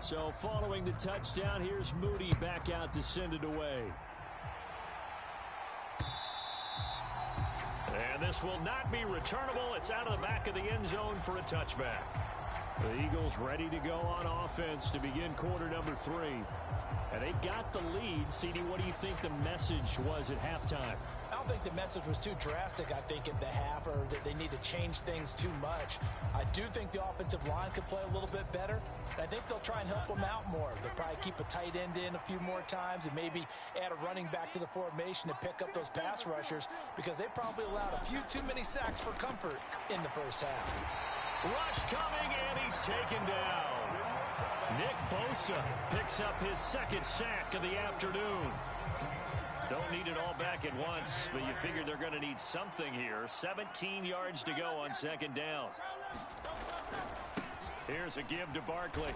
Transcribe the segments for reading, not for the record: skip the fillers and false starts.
So following the touchdown, here's Moody back out to send it away. And this will not be returnable. It's out of the back of the end zone for a touchback. The Eagles ready to go on offense to begin quarter number 3. And they've got the lead. CD, what do you think the message was at halftime? I don't think the message was too drastic, I think, at the half, or that they need to change things too much. I do think the offensive line could play a little bit better. I think they'll try and help them out more. They'll probably keep a tight end in a few more times and maybe add a running back to the formation to pick up those pass rushers, because they probably allowed a few too many sacks for comfort in the first half. Rush coming, and he's taken down. Nick Bosa picks up his second sack of the afternoon. Don't need it all back at once, but you figure they're going to need something here. 17 yards to go on second down. Here's a give to Barkley.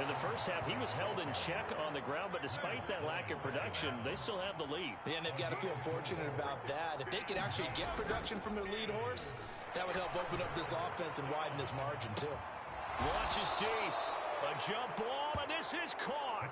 In the first half, he was held in check on the ground, but despite that lack of production, they still have the lead. Yeah, and they've got to feel fortunate about that. If they could actually get production from their lead horse, that would help open up this offense and widen this margin, too. Launches deep. A jump ball, and this is caught.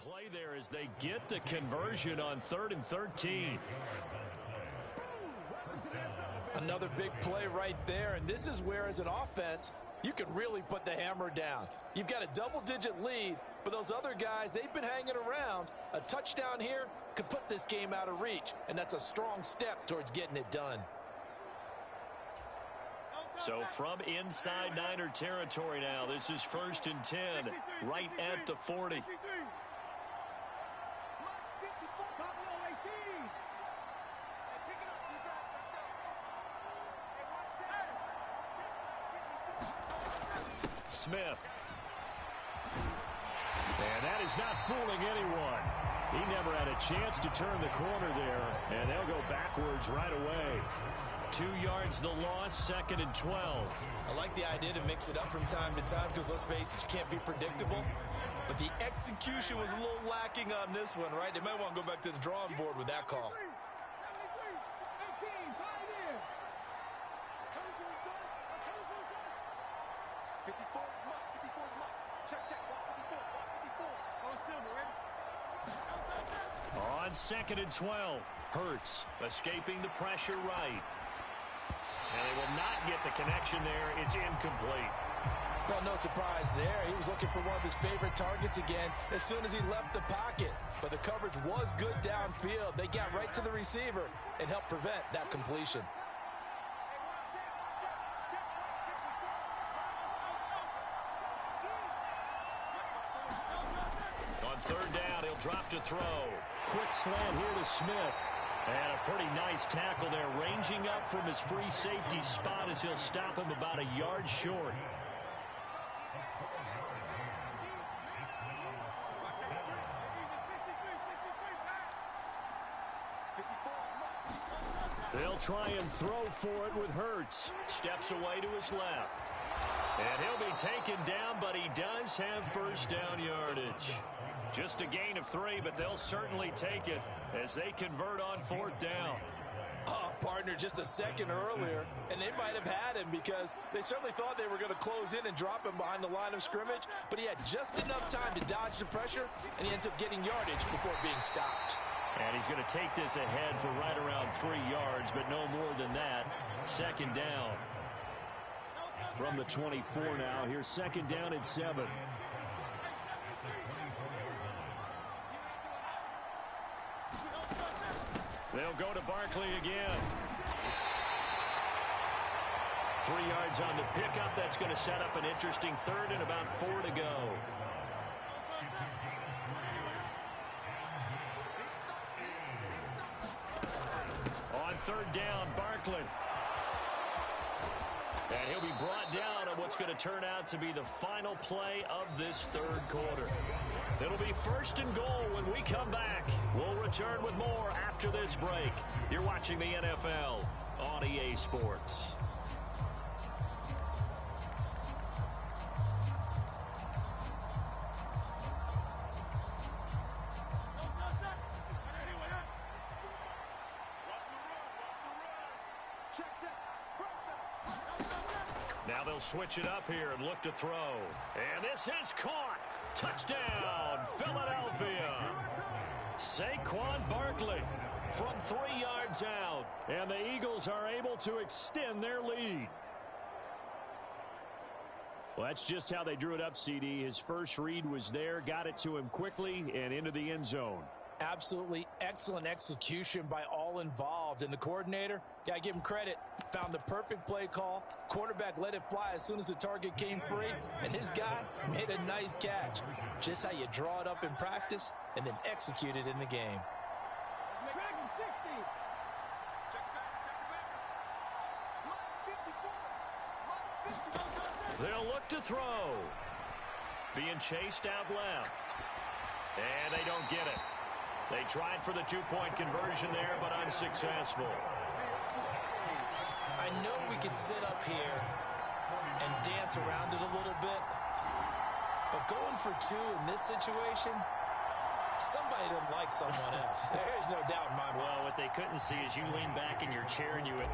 play there as they get the conversion on 3rd and 13. Another big play right there, and this is where, as an offense, you can really put the hammer down. You've got a double-digit lead, but those other guys, they've been hanging around. A touchdown here could put this game out of reach, and that's a strong step towards getting it done. So from inside Niner territory now, this is 1st and 10, right at the 40. Smith. And that is not fooling anyone. He never had a chance to turn the corner there, and they'll go backwards right away. 2 yards the loss, 2nd and 12. I like the idea to mix it up from time to time because, let's face it, you can't be predictable. But the execution was a little lacking on this one, right? They might want to go back to the drawing board with that call. On 2nd and 12, Hurts escaping the pressure right. And they will not get the connection there. It's incomplete. Well, no surprise there. He was looking for one of his favorite targets again as soon as he left the pocket. But the coverage was good downfield. They got right to the receiver and helped prevent that completion. On 3rd down, he'll drop to throw. Quick slant here to Smith. And a pretty nice tackle there, ranging up from his free safety spot as he'll stop him about a yard short. They'll try and throw for it with Hurts. Steps away to his left. And he'll be taken down, but he does have 1st down yardage. Just a gain of 3, but they'll certainly take it as they convert on 4th down. Oh, partner, just a second earlier, and they might have had him because they certainly thought they were going to close in and drop him behind the line of scrimmage, but he had just enough time to dodge the pressure, and he ends up getting yardage before being stopped. And he's going to take this ahead for right around 3 yards, but no more than that. 2nd down. From the 24 now, here's 2nd down and 7. They'll go to Barkley again. 3 yards on the pickup. That's going to set up an interesting 3rd and about 4 to go. On 3rd down, Barkley. And he'll be brought down on what's going to turn out to be the final play of this 3rd quarter. It'll be 1st and goal when we come back. We'll return with more after this break. You're watching the NFL on EA Sports. Now they'll switch it up here and look to throw. And this is caught. Touchdown, Philadelphia. Saquon Barkley from 3 yards out. And the Eagles are able to extend their lead. Well, that's just how they drew it up, CD. His first read was there, got it to him quickly and into the end zone. Absolutely excellent execution by all involved. And the coordinator, gotta give him credit, found the perfect play call. Quarterback let it fly as soon as the target came free. And his guy made a nice catch. Just how you draw it up in practice and then execute it in the game. They'll look to throw. Being chased out left. And they don't get it. They tried for the two-point conversion there, but unsuccessful. I know we could sit up here and dance around it a little bit, but going for 2 in this situation, somebody doesn't like someone else. There's no doubt in my mind. Well, what they couldn't see is you lean back in your chair and you went,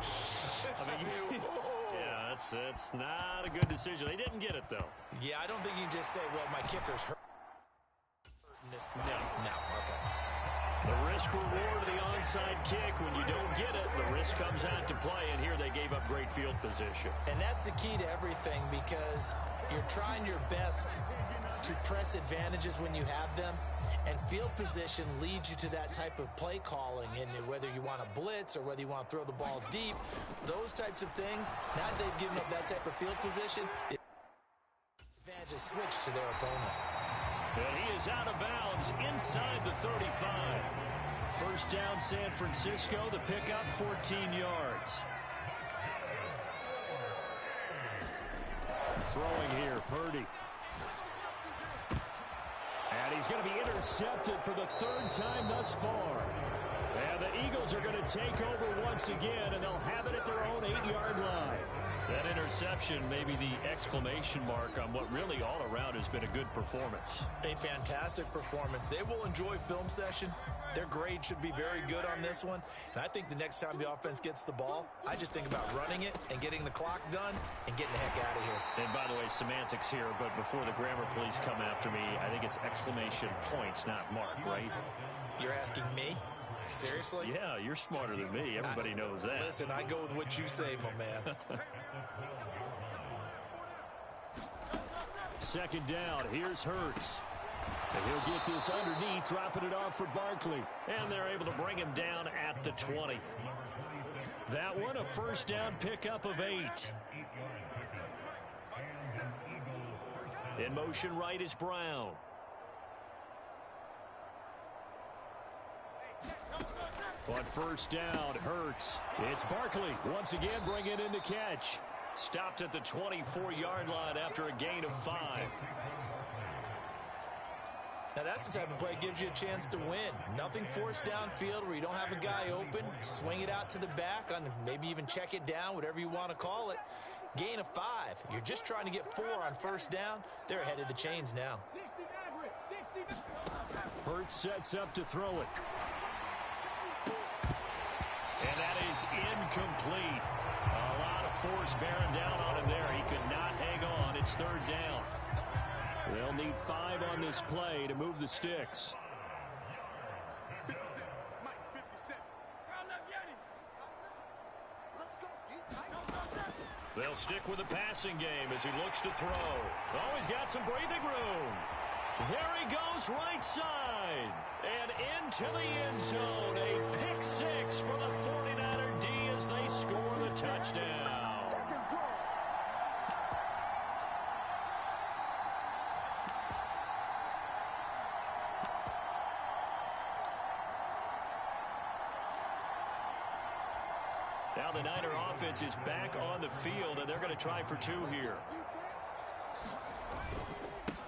yeah, that's not a good decision. They didn't get it, though. Yeah, I don't think you can just say, well, my kicker's hurt in this this? No. No, okay. The risk reward of the onside kick, when you don't get it, the risk comes out to play, and here they gave up great field position. And that's the key to everything, because you're trying your best to press advantages when you have them, and field position leads you to that type of play calling. And whether you want to blitz or whether you want to throw the ball deep, those types of things, now that they've given up that type of field position, advantages switch to their opponent. And he is out of bounds inside the 35. First down, San Francisco. The pickup, 14 yards. Throwing here, Purdy. And he's going to be intercepted for the third time thus far. And the Eagles are going to take over once again, and they'll have it at their own 8-yard line. That interception may be the exclamation mark on what really all around has been a good performance. A fantastic performance. They will enjoy film session. Their grade should be very good on this one. And I think the next time the offense gets the ball, I just think about running it and getting the clock done and getting the heck out of here. And by the way, semantics here, but before the grammar police come after me, I think it's exclamation points, not mark, right? You're asking me? Seriously? Yeah, you're smarter than me. Everybody knows that. Listen, I go with what you say, my man. Second down, here's Hurts. And he'll get this underneath, dropping it off for Barkley. And they're able to bring him down at the 20. That one, a first down pickup of 8. In motion right is Brown. On first down, Hurts. It's Barkley once again bringing in the catch. Stopped at the 24-yard line after a gain of 5. Now that's the type of play that gives you a chance to win. Nothing forced downfield where you don't have a guy open. Swing it out to the back, on maybe even check it down, whatever you want to call it. Gain of 5. You're just trying to get 4 on first down. They're ahead of the chains now. Hurts sets up to throw it. And that is incomplete. A lot of force bearing down on him there. He could not hang on. It's third down. They'll need 5 on this play to move the sticks. They'll stick with the passing game as he looks to throw. Oh, he's got some breathing room. There he goes, right side. And into the end zone. A pick 6 for the 49er D as they score the touchdown. Now the Niner offense is back on the field, and they're going to try for 2 here.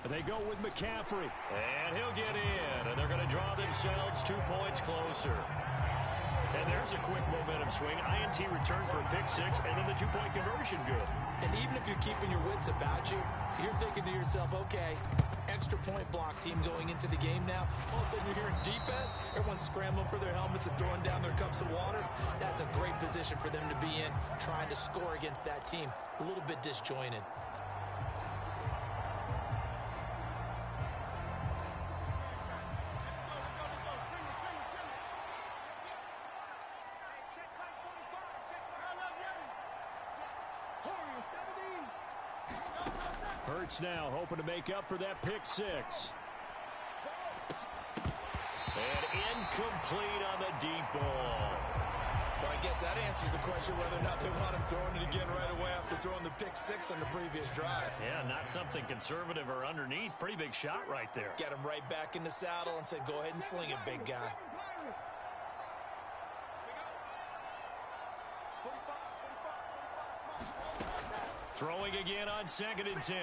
And they go with McCaffrey, and he'll get in, and they're going to draw themselves 2 points closer. And there's a quick momentum swing. INT return for a pick 6, and then the 2-point conversion good. And even if you're keeping your wits about you, you're thinking to yourself, okay, extra point block team going into the game now. All of a sudden you're hearing defense. Everyone's scrambling for their helmets and throwing down their cups of water. That's a great position for them to be in, trying to score against that team. A little bit disjointed. Hurts now hoping to make up for that pick 6. And incomplete on the deep ball. Well, I guess that answers the question whether or not they want him throwing it again right away after throwing the pick 6 on the previous drive. Yeah, not something conservative or underneath. Pretty big shot right there. Get him right back in the saddle and say, go ahead and sling it, big guy. Throwing again on 2nd and 10.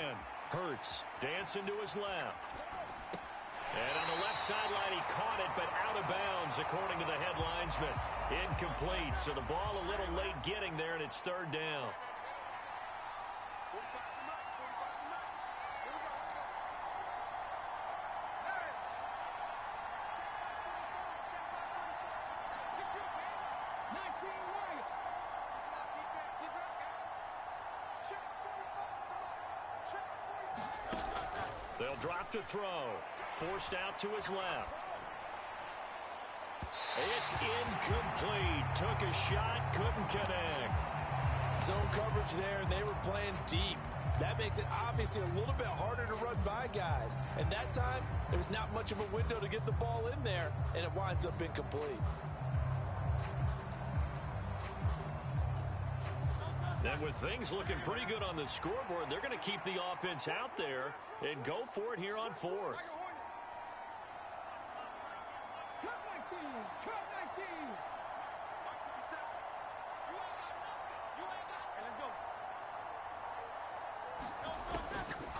Hurts dancing to his left. And on the left sideline, he caught it, but out of bounds, according to the head linesman. Incomplete, so the ball a little late getting there, and it's third down. They'll drop to throw. Forced out to his left. It's incomplete. Took a shot, couldn't connect. Zone coverage there, and they were playing deep. That makes it obviously a little bit harder to run by guys. And that time, there's not much of a window to get the ball in there, and it winds up incomplete. And with things looking pretty good on the scoreboard, they're going to keep the offense out there and go for it here on fourth.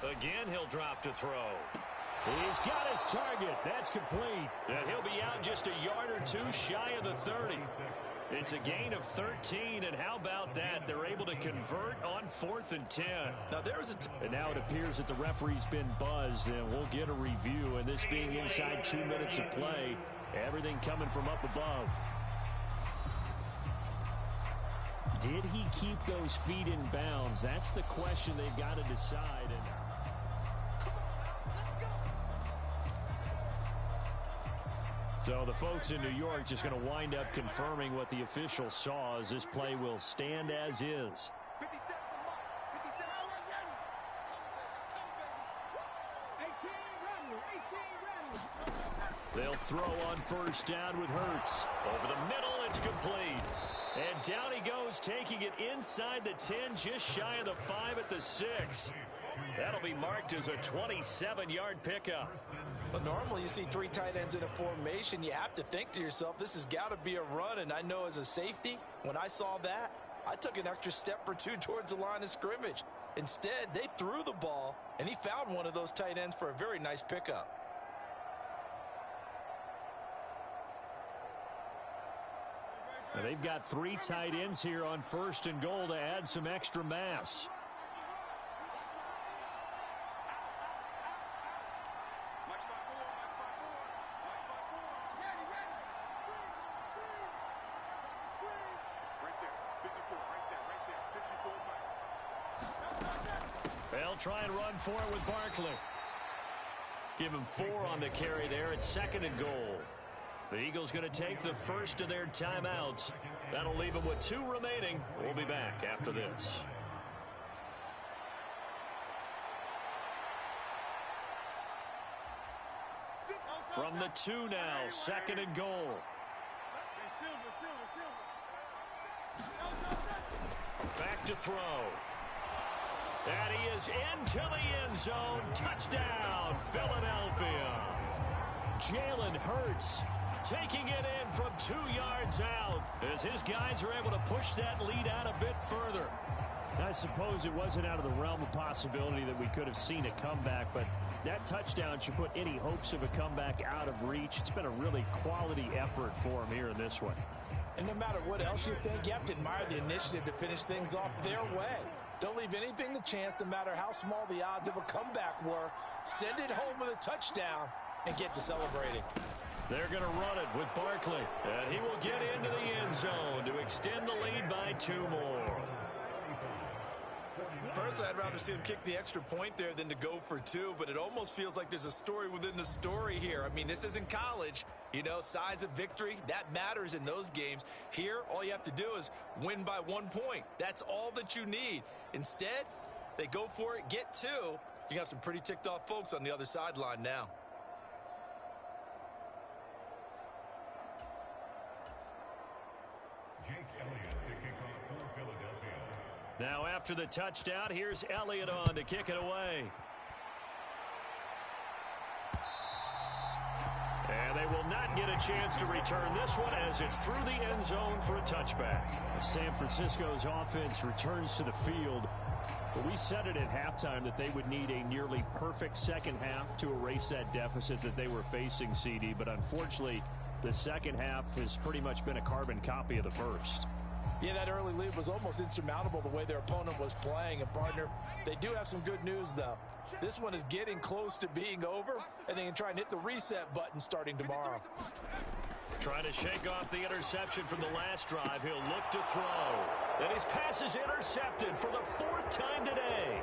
Again, he'll drop to throw. He's got his target. That's complete. And he'll be out just a yard or two shy of the 30. It's a gain of 13, and how about that? They're able to convert on 4th and 10. And now it appears that the referee's been buzzed, and we'll get a review. And this being inside 2 minutes of play, everything coming from up above. Did he keep those feet in bounds? That's the question they've got to decide. So the folks in New York just going to wind up confirming what the official saw, as this play will stand as is. They'll throw on first down with Hurts. Over the middle, it's complete. And down he goes, taking it inside the 10, just shy of the 5 at the 6. That'll be marked as a 27-yard pickup. But normally you see 3 tight ends in a formation, you have to think to yourself, this has got to be a run. And I know as a safety, when I saw that, I took an extra step or two towards the line of scrimmage. Instead, they threw the ball, and he found one of those tight ends for a very nice pickup. Now they've got 3 tight ends here on 1st and goal to add some extra mass. They'll try and run for it with Barkley. Give him 4 on the carry there at 2nd and goal. The Eagles going to take the first of their timeouts. That'll leave them with 2 remaining. We'll be back after this. From the 2 now, 2nd and goal. Back to throw. And he is into the end zone. Touchdown, Philadelphia. Jalen Hurts taking it in from 2 yards out as his guys are able to push that lead out a bit further. I suppose it wasn't out of the realm of possibility that we could have seen a comeback, but that touchdown should put any hopes of a comeback out of reach. It's been a really quality effort for him here in this one. And no matter what else you think, you have to admire the initiative to finish things off their way. Don't leave anything to chance, no matter how small the odds of a comeback were. Send it home with a touchdown and get to celebrating. They're going to run it with Barkley, and he will get into the end zone to extend the lead by 2 more. Personally, I'd rather see him kick the extra point there than to go for 2, but it almost feels like there's a story within the story here. I mean, this isn't college. You know, size of victory, that matters in those games. Here, all you have to do is win by 1 point. That's all that you need. Instead, they go for it, get 2. You got some pretty ticked off folks on the other sideline now. Now after the touchdown, here's Elliott on to kick it away. And they will not get a chance to return this one as it's through the end zone for a touchback. San Francisco's offense returns to the field. But we said it at halftime that they would need a nearly perfect second half to erase that deficit that they were facing, CD. But unfortunately, the second half has pretty much been a carbon copy of the first. Yeah, that early lead was almost insurmountable the way their opponent was playing. And, partner, they do have some good news, though. This one is getting close to being over, and they can try and hit the reset button starting tomorrow. Trying to shake off the interception from the last drive. He'll look to throw. And his pass is intercepted for the 4th time today.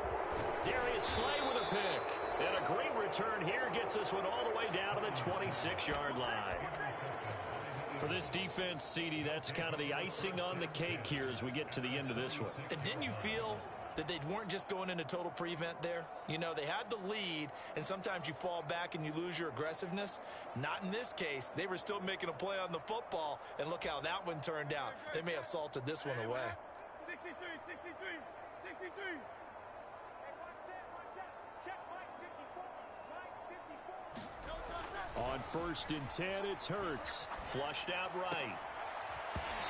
Darius Slay with a pick. And a great return here gets this one all the way down to the 26-yard line. For this defense, CD, that's kind of the icing on the cake here as we get to the end of this one. And didn't you feel that they weren't just going into total prevent there? You know, they had the lead, and sometimes you fall back and you lose your aggressiveness. Not in this case. They were still making a play on the football, and look how that one turned out. They may have salted this one away. 63, 63, 63. On 1st and 10, it's Hurts. Flushed out right.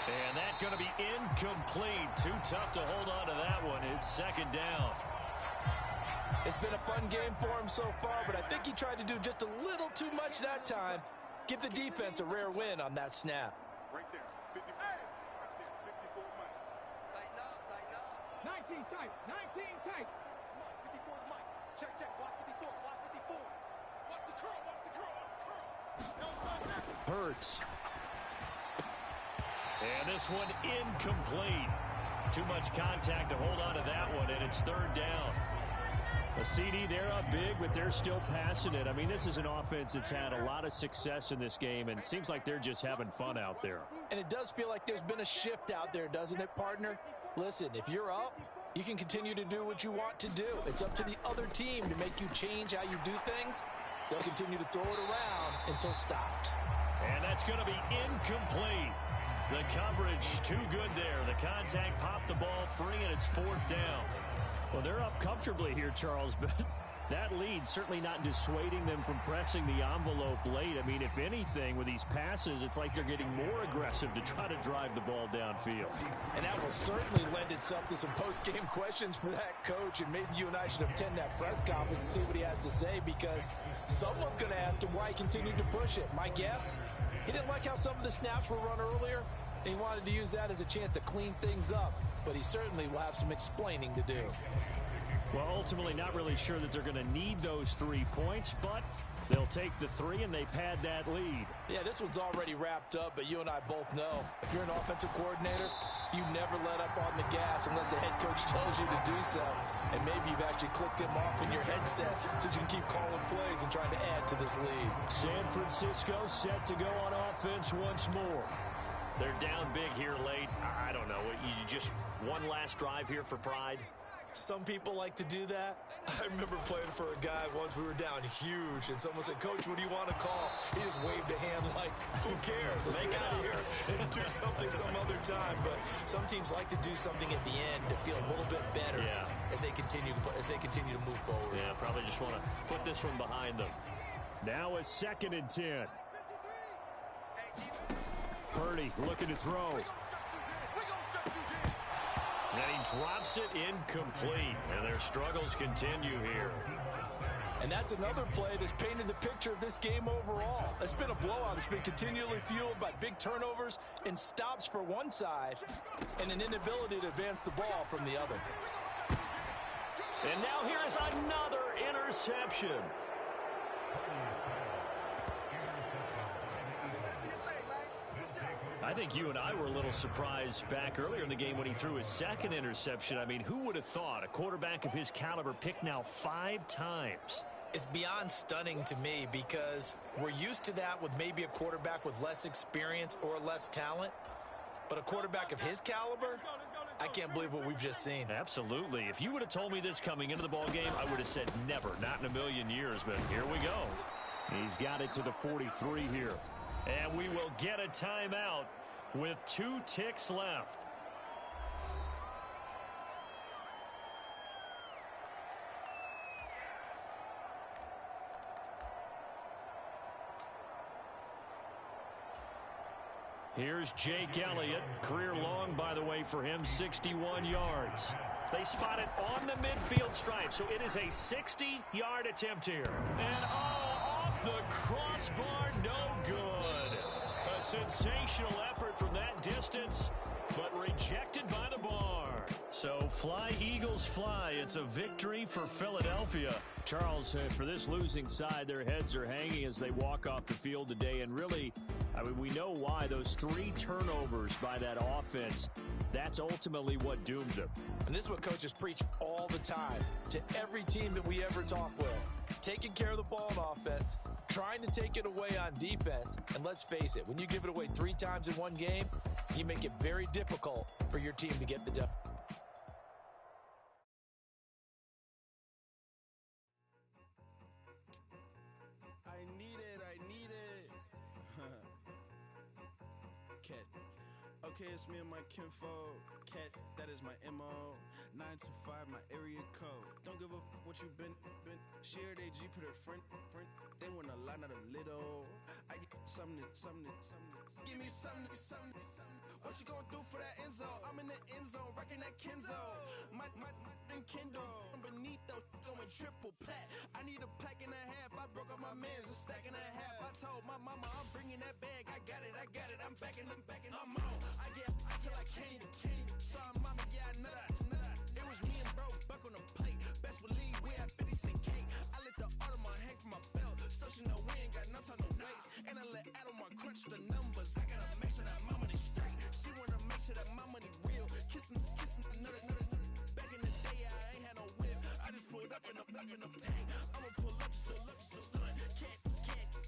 And that's going to be incomplete. Too tough to hold on to that one. It's 2nd down. It's been a fun game for him so far, but I think he tried to do just a little too much that time. Give the defense a rare win on that snap. Right there. 54. Right there. 54 Mike. Tighten up, tighten up. 19 tight. 19 tight. 54 is Mike. Check, check. Watch 54. Watch 54. Watch the curl. Watch the curl. Watch the curl. Hurts. And this one incomplete. Too much contact to hold on to that one, and it's 3rd down. A CD, they're up big, but they're still passing it. I mean, this is an offense that's had a lot of success in this game, and it seems like they're just having fun out there. And it does feel like there's been a shift out there, doesn't it, partner? Listen, if you're up, you can continue to do what you want to do. It's up to the other team to make you change how you do things. They'll continue to throw it around until stopped. And that's going to be incomplete. The coverage too good there. The contact popped the ball free, and it's 4th down. Well, they're up comfortably here, Charles, but that lead certainly not dissuading them from pressing the envelope late. I mean, if anything, with these passes, it's like they're getting more aggressive to try to drive the ball downfield. And that will certainly lend itself to some post-game questions for that coach, and maybe you and I should attend that press conference and see what he has to say, because someone's going to ask him why he continued to push it. My guess, he didn't like how some of the snaps were run earlier, and he wanted to use that as a chance to clean things up. But he certainly will have some explaining to do. Well, ultimately not really sure that they're going to need those 3 points, but they'll take the 3 and they pad that lead. Yeah, this one's already wrapped up, but you and I both know if you're an offensive coordinator, you never let up on the gas unless the head coach tells you to do so. And maybe you've actually clicked him off in your headset so you can keep calling plays and trying to add to this lead. San Francisco set to go on offense once more. They're down big here late. I don't know. You just one last drive here for pride? Some people like to do that. I remember playing for a guy once. We were down huge, and someone said, "Coach, what do you want to call?" He just waved a hand like, who cares? Let's get out of here and do something some other time. But some teams like to do something at the end to feel a little bit better as they continue to move forward. Yeah, probably just want to put this one behind them. Now a 2nd and 10. Purdy looking to throw. And he drops it incomplete. And their struggles continue here. And that's another play that's painted the picture of this game overall. It's been a blowout. It's been continually fueled by big turnovers and stops for one side and an inability to advance the ball from the other. And now here is another interception. I think you and I were a little surprised back earlier in the game when he threw his 2nd interception. I mean, who would have thought a quarterback of his caliber picked now 5 times? It's beyond stunning to me because we're used to that with maybe a quarterback with less experience or less talent. But a quarterback of his caliber, I can't believe what we've just seen. Absolutely. If you would have told me this coming into the ballgame, I would have said never, not in a million years. But here we go. He's got it to the 43 here. And we will get a timeout with 2 ticks left. Here's Jake Elliott. Career long, by the way, for him, 61 yards. They spot it on the midfield stripe, so it is a 60-yard attempt here. And off the crossbar, no good. A sensational effort from that distance, but rejected by the bar. So fly, Eagles, fly. It's a victory for Philadelphia. Charles, for this losing side, their heads are hanging as they walk off the field today. And really, I mean, we know why. Those 3 turnovers by that offense, that's ultimately what doomed them. And this is what coaches preach all the time to every team that we ever talk with. Taking care of the ball on offense, trying to take it away on defense, and let's face it, when you give it away 3 times in one game, you make it very difficult for your team to get the dub. I need it. Cat. Okay, it's me and my kinfolk. Cat, that is my MO. 925, my area code. Don't give a what you been. Shared AG, put her friend. They want a lot, not a little. I get something. Give me something. What you gonna do for that end zone? I'm in the end zone, rocking that Kenzo. My Kindle. Beneath though, going triple plat. I need a pack and a half. I broke up my man's a stack and a half. I told my mama I'm bringing that bag. I got it. I'm backing. I'm on. I get till I can't. Saw mama, yeah, I know that. It was me and bro, buck on the plate. Best believe we had 50 cent cake. I let the Audemars hang from my belt, so she know we ain't got no time to waste. And I let Audemars crunch the numbers. I gotta make sure that my money straight. She wanna make sure that my money real. Kissing another. Back in the day, I ain't had no whip. I just pulled up in a tank. I'ma pull up just to stun. Can't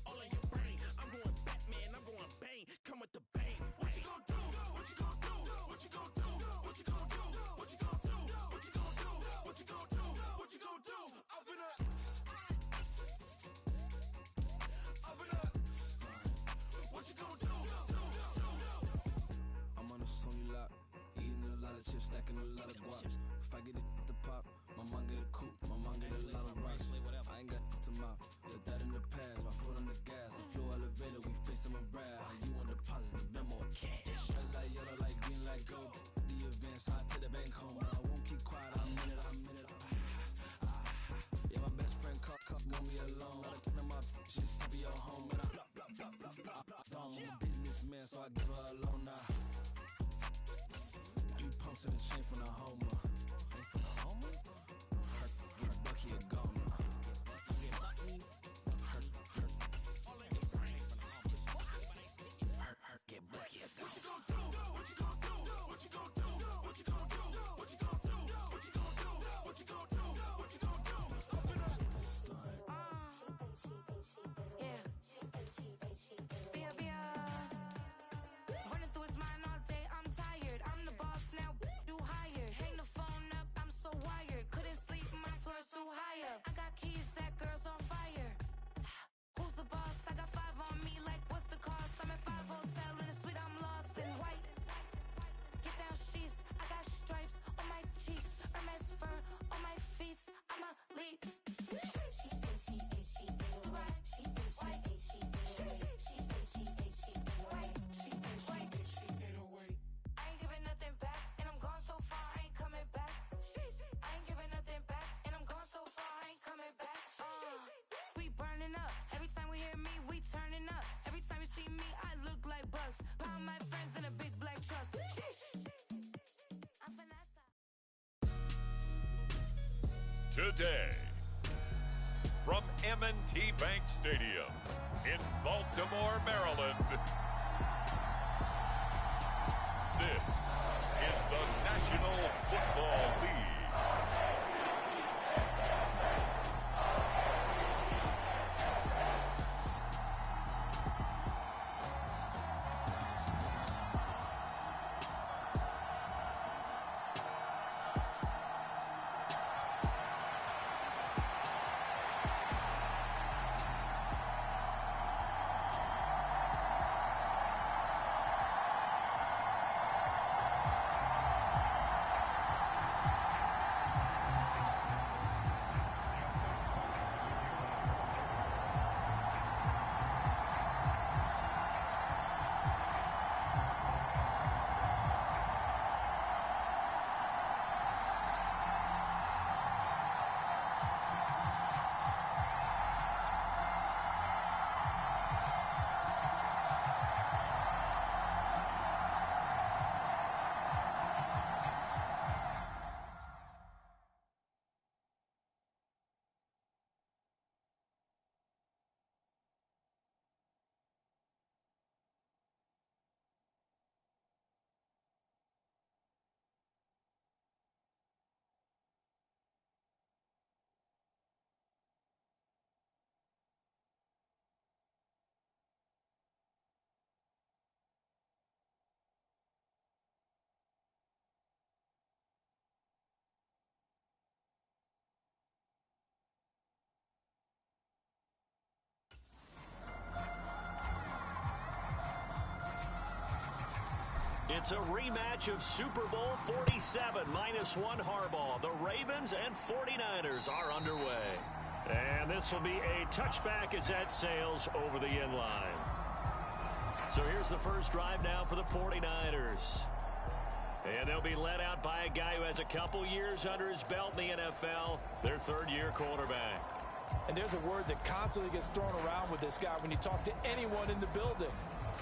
all in your brain. I'm going Batman, I'm going bang. Come with the bang. What you gonna do? What you gonna do? What you gonna do? What you gonna do? What you gonna do? What you gonna do? What you gonna do? What you gonna do? Up and up. What you gonna do? I'm on a Sony lot, eating a lot of chips, stacking a lot of guaps. If I get it to pop, my mom get a coupe, my mom get a lot of rocks. I ain't got to mouth, let that in the past, my foot on the gas, the floor elevator, we facing my brad. How you want deposit the memo or cash? Red like yellow, like green, like gold. The events, I take the bank home, I won't keep quiet, I'm in it. Yeah, my best friend cuff, want me alone. Let her my just be your home, and I blah. I'm a businessman, so I give her a loan now. 3 pumps in the chain from the Homer. Her Bucky a goner. Her. Get Bucky a goner. What you gonna do? What you gonna do? What you gonna do? What you gonna do? What you gonna do? What you gonna do? What you gonna do? What you gonna do? Up and up. Running through his mind all day, I'm tired. I'm the boss now, do hired. Hang the phone up, I'm so wired. Couldn't sleep, my floor's too higher. I got keys, that girl's on fire. Who's the boss? I got 5 on me, like what's the cost? I'm at 5 hotel in a suite, I'm lost in white. Get down sheets, I got stripes on my cheeks. Hermes fur on my feet, I'm a lead. Today, from M&T Bank Stadium in Baltimore, Maryland, this is the National Football League. It's a rematch of Super Bowl 47, -1 Harbaugh. The Ravens and 49ers are underway. And this will be a touchback as that sails over the end line. So here's the first drive now for the 49ers. And they'll be led out by a guy who has a couple years under his belt in the NFL, their third-year quarterback. And there's a word that constantly gets thrown around with this guy when you talk to anyone in the building.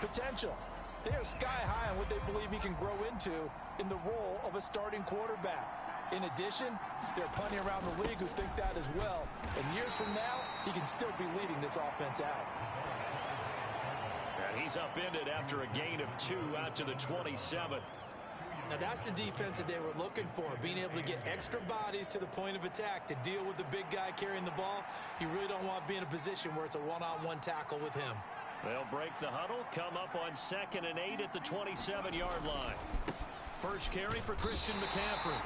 Potential. They are sky high on what they believe he can grow into in the role of a starting quarterback. In addition, there are plenty around the league who think that as well. And years from now, he can still be leading this offense out. And he's upended after a gain of 2 out to the 27. Now that's the defense that they were looking for, being able to get extra bodies to the point of attack to deal with the big guy carrying the ball. You really don't want to be in a position where it's a one-on-one tackle with him. They'll break the huddle, come up on 2nd and 8 at the 27-yard line. First carry for Christian McCaffrey.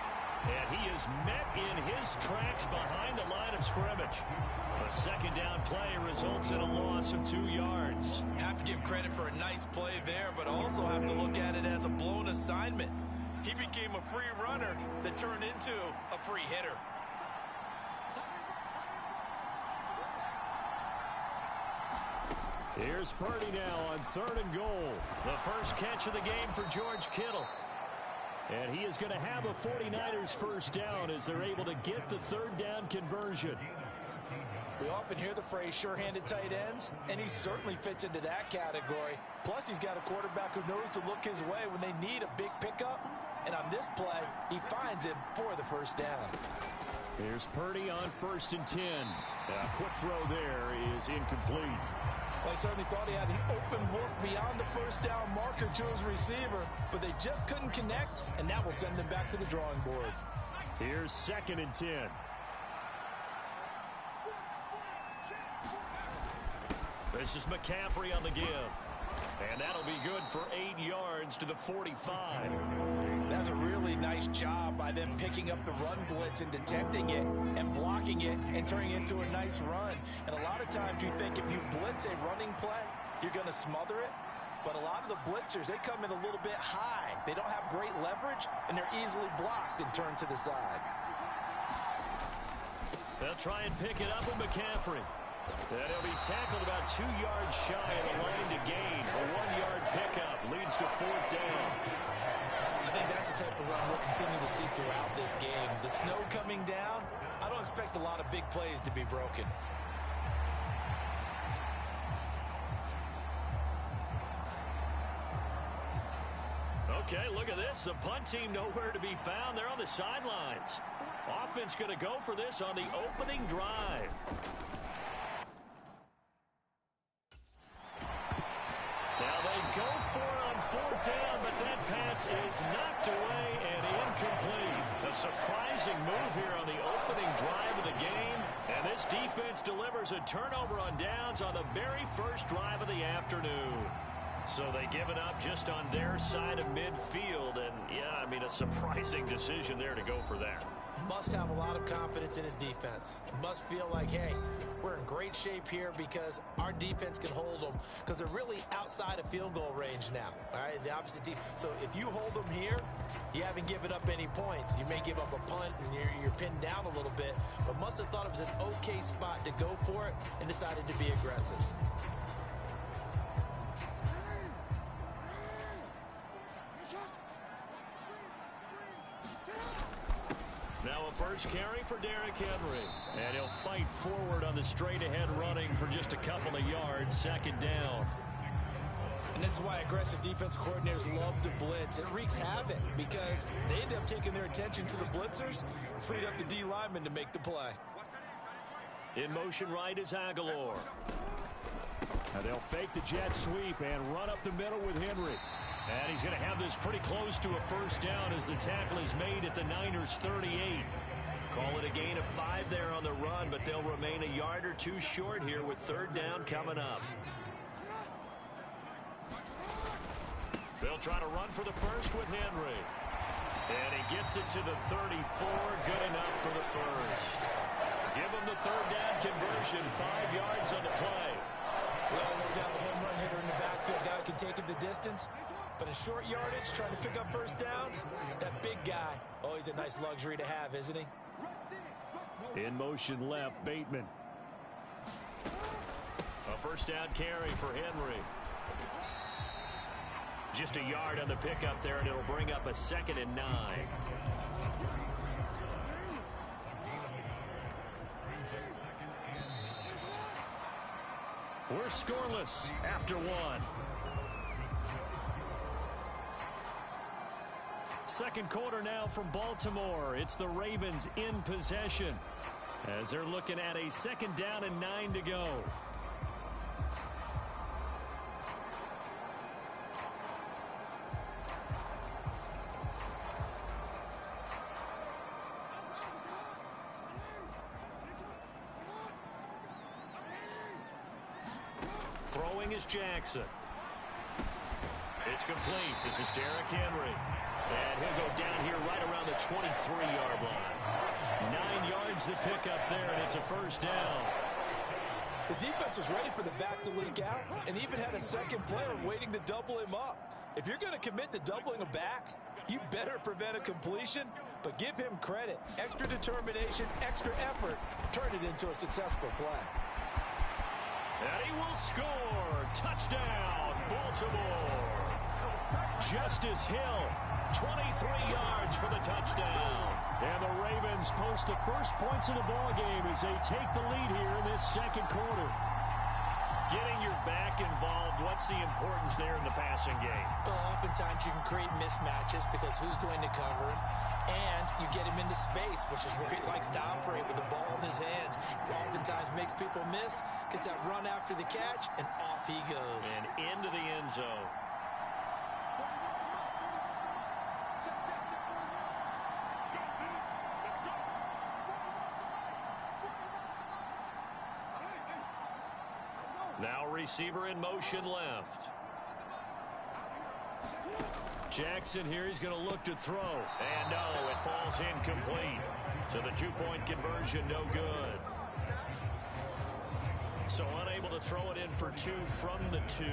And he is met in his tracks behind the line of scrimmage. A second down play results in a loss of 2 yards. Have to give credit for a nice play there, but also have to look at it as a blown assignment. He became a free runner that turned into a free hitter. Here's Purdy now on 3rd and goal. The first catch of the game for George Kittle. And he is going to have a 49ers first down as they're able to get the 3rd down conversion. We often hear the phrase sure-handed tight ends, and he certainly fits into that category. Plus, he's got a quarterback who knows to look his way when they need a big pickup. And on this play, he finds him for the first down. Here's Purdy on 1st and 10. A quick throw there is incomplete. Well, I certainly thought he had an open look beyond the first down marker to his receiver, but they just couldn't connect, and that will send them back to the drawing board. Here's 2nd and 10. This is McCaffrey on the give. And that'll be good for 8 yards to the 45. That's a really nice job by them picking up the run blitz and detecting it and blocking it and turning it into a nice run. And a lot of times you think if you blitz a running play, you're going to smother it. But a lot of the blitzers, they come in a little bit high. They don't have great leverage, and they're easily blocked and turned to the side. They'll try and pick it up with McCaffrey. And he'll be tackled about 2 yards shy of the line to gain. A 1-yard pickup leads to 4th down. I think that's the type of run we'll continue to see throughout this game. The snow coming down, I don't expect a lot of big plays to be broken. Okay, look at this. The punt team nowhere to be found. They're on the sidelines. Offense going to go for this on the opening drive. Now they go for it on 4th down, but that pass is knocked away and incomplete. A surprising move here on the opening drive of the game. And this defense delivers a turnover on downs on the very first drive of the afternoon. So they give it up just on their side of midfield. And, yeah, I mean, a surprising decision there to go for that. Must have a lot of confidence in his defense. Must feel like, hey, we're in great shape here because our defense can hold them because they're really outside of field goal range now. All right, the opposite team. So if you hold them here, you haven't given up any points. You may give up a punt and you're pinned down a little bit, but must have thought it was an okay spot to go for it and decided to be aggressive. Now a first carry for Derrick Henry. And he'll fight forward on the straight-ahead running for just a couple of yards. 2nd down. And this is why aggressive defense coordinators love to blitz. It wreaks havoc because they end up taking their attention to the blitzers, freed up the D lineman to make the play. In motion right is Aguilar. And they'll fake the jet sweep and run up the middle with Henry. And he's going to have this pretty close to a first down as the tackle is made at the Niners' 38. Call it a gain of 5 there on the run, but they'll remain a yard or 2 short here with 3rd down coming up. They'll try to run for the first with Henry. And he gets it to the 34. Good enough for the first. Give him the 3rd down conversion. 5 yards on the play. Well, no doubt a home run hitter in the backfield. Guy can take it the distance. But in short yardage, trying to pick up first downs, that big guy, oh, he's a nice luxury to have, isn't he? In motion left, Bateman. A first down carry for Henry. Just a yard on the pickup there, and it'll bring up a 2nd and 9. We're scoreless after 1. Second quarter now from Baltimore. It's the Ravens in possession as they're looking at a 2nd down and 9 to go. Throwing is Jackson. It's complete. This is Derrick Henry. And he'll go down here right around the 23-yard line. 9 yards to pick up there, and it's a first down. The defense was ready for the back to leak out and even had a second player waiting to double him up. If you're going to commit to doubling a back, you better prevent a completion, but give him credit. Extra determination, extra effort, turn it into a successful play. And he will score. Touchdown, Baltimore. Justice Hill, 23 yards for the touchdown. And the Ravens post the first points of the ball game as they take the lead here in this second quarter. Getting your back involved, what's the importance there in the passing game? Well, oftentimes you can create mismatches because who's going to cover him? And you get him into space, which is where he likes to operate with the ball in his hands. Oftentimes makes people miss, gets that run after the catch, and off he goes. And into the end zone. Now receiver in motion left. Jackson here, he's going to look to throw. And no, it falls incomplete. So the 2-point conversion, no good. So unable to throw it in for 2 from the 2.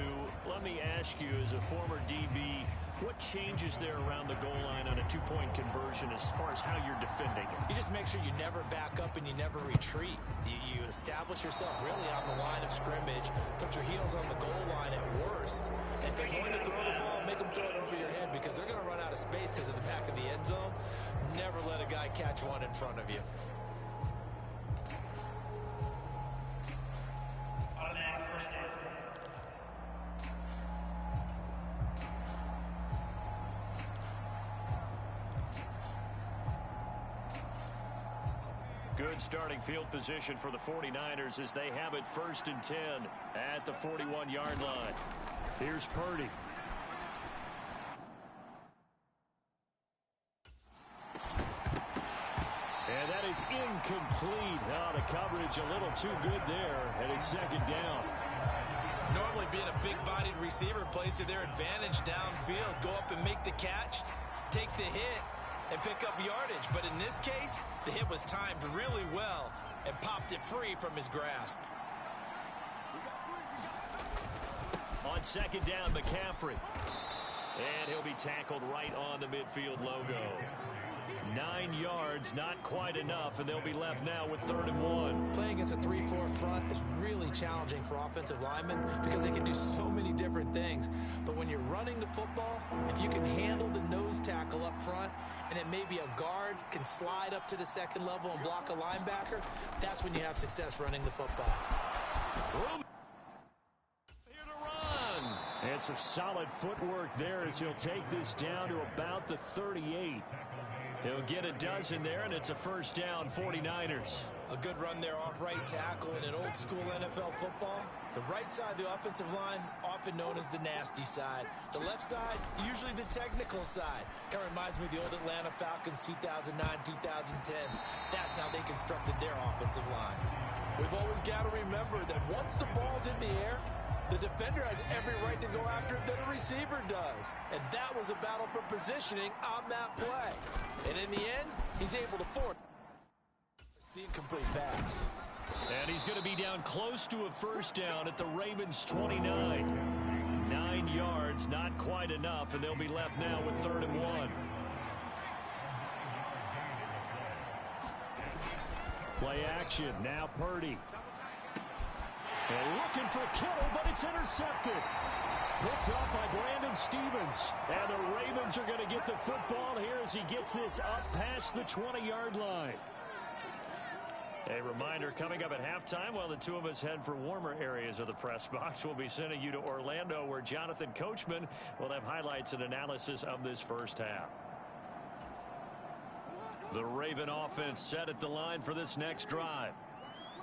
Let me ask you, as a former DB, what changes there around the goal line on a 2-point conversion as far as how you're defending it? You just make sure you never back up and you never retreat. You establish yourself really on the line of scrimmage, put your heels on the goal line at worst. And if they're going to throw the ball, make them throw it over your head because they're going to run out of space because of the back of the end zone. Never let a guy catch one in front of you. Good starting field position for the 49ers as they have it 1st and 10 at the 41-yard line. Here's Purdy. And that is incomplete. Now the coverage a little too good there, and it's 2nd down. Normally being a big-bodied receiver plays to their advantage downfield. Go up and make the catch, take the hit, and pick up yardage. But in this case, the hit was timed really well and popped it free from his grasp. On 2nd down, McCaffrey. And he'll be tackled right on the midfield logo. 9 yards, not quite enough, and they'll be left now with 3rd and 1. Playing against a 3-4 front is really challenging for offensive linemen because they can do so many different things. But when you're running the football, if you can handle the nose tackle up front, and it may be a guard can slide up to the 2nd level and block a linebacker, that's when you have success running the football. Here to run. And some solid footwork there as he'll take this down to about the 38. He'll get a dozen there, and it's a 1st down, 49ers. A good run there off right tackle in an old-school NFL football. The right side of the offensive line, often known as the nasty side. The left side, usually the technical side. That reminds me of the old Atlanta Falcons 2009-2010. That's how they constructed their offensive line. We've always got to remember that once the ball's in the air, the defender has every right to go after it that a receiver does. And that was a battle for positioning on that play. And in the end, he's able to force the incomplete pass. And he's going to be down close to a 1st down at the Ravens 29. 9 yards, not quite enough, and they'll be left now with 3rd and 1. Play action, now Purdy. And looking for Kittle, but it's intercepted. Picked off by Brandon Stevens. And the Ravens are going to get the football here as he gets this up past the 20-yard line. A reminder, coming up at halftime, while the two of us head for warmer areas of the press box, we'll be sending you to Orlando, where Jonathan Coachman will have highlights and analysis of this first half. The Raven offense set at the line for this next drive.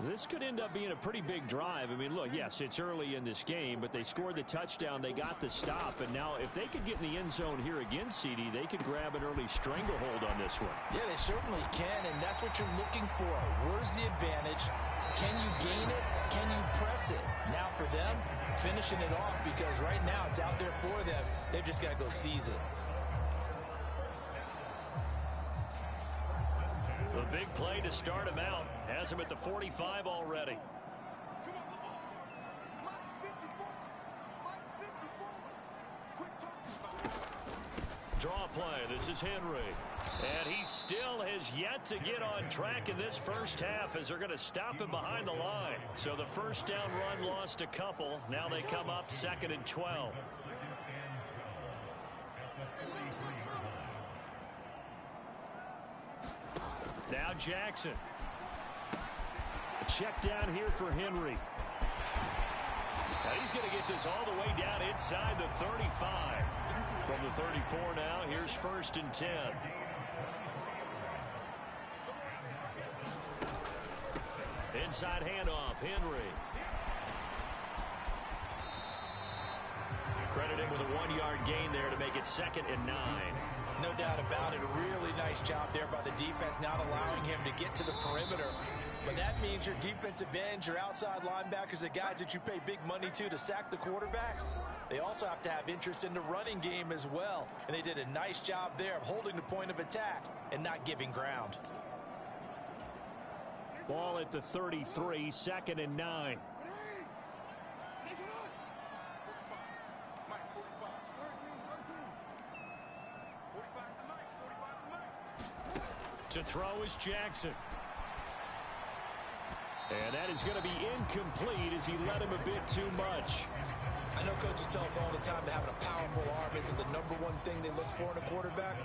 This could end up being a pretty big drive. I mean, look, yes, it's early in this game, but they scored the touchdown. They got the stop. And now if they could get in the end zone here again, CD, they could grab an early stranglehold on this one. Yeah, they certainly can, and that's what you're looking for. Where's the advantage? Can you gain it? Can you press it? Now for them, finishing it off, because right now it's out there for them. They've just got to go seize it. The big play to start him out has him at the 45 already. Draw play. This is Henry. And he still has yet to get on track in this first half, as they're going to stop him behind the line. So the first down run lost a couple. Now they come up 2nd and 12. Now Jackson. A check down here for Henry. Now he's going to get this all the way down inside the 35. From the 34 now, here's 1st and 10. Inside handoff, Henry. Credit him with a 1-yard gain there to make it 2nd and 9. No doubt about it. A really nice job there by the defense, not allowing him to get to the perimeter. But that means your defensive ends, your outside linebackers, the guys that you pay big money to sack the quarterback, they also have to have interest in the running game as well. And they did a nice job there of holding the point of attack and not giving ground. Ball at the 33, 2nd and 9. To throw is Jackson. And that is going to be incomplete as he led him a bit too much. I know coaches tell us all the time that having a powerful arm isn't the #1 thing they look for in a quarterback.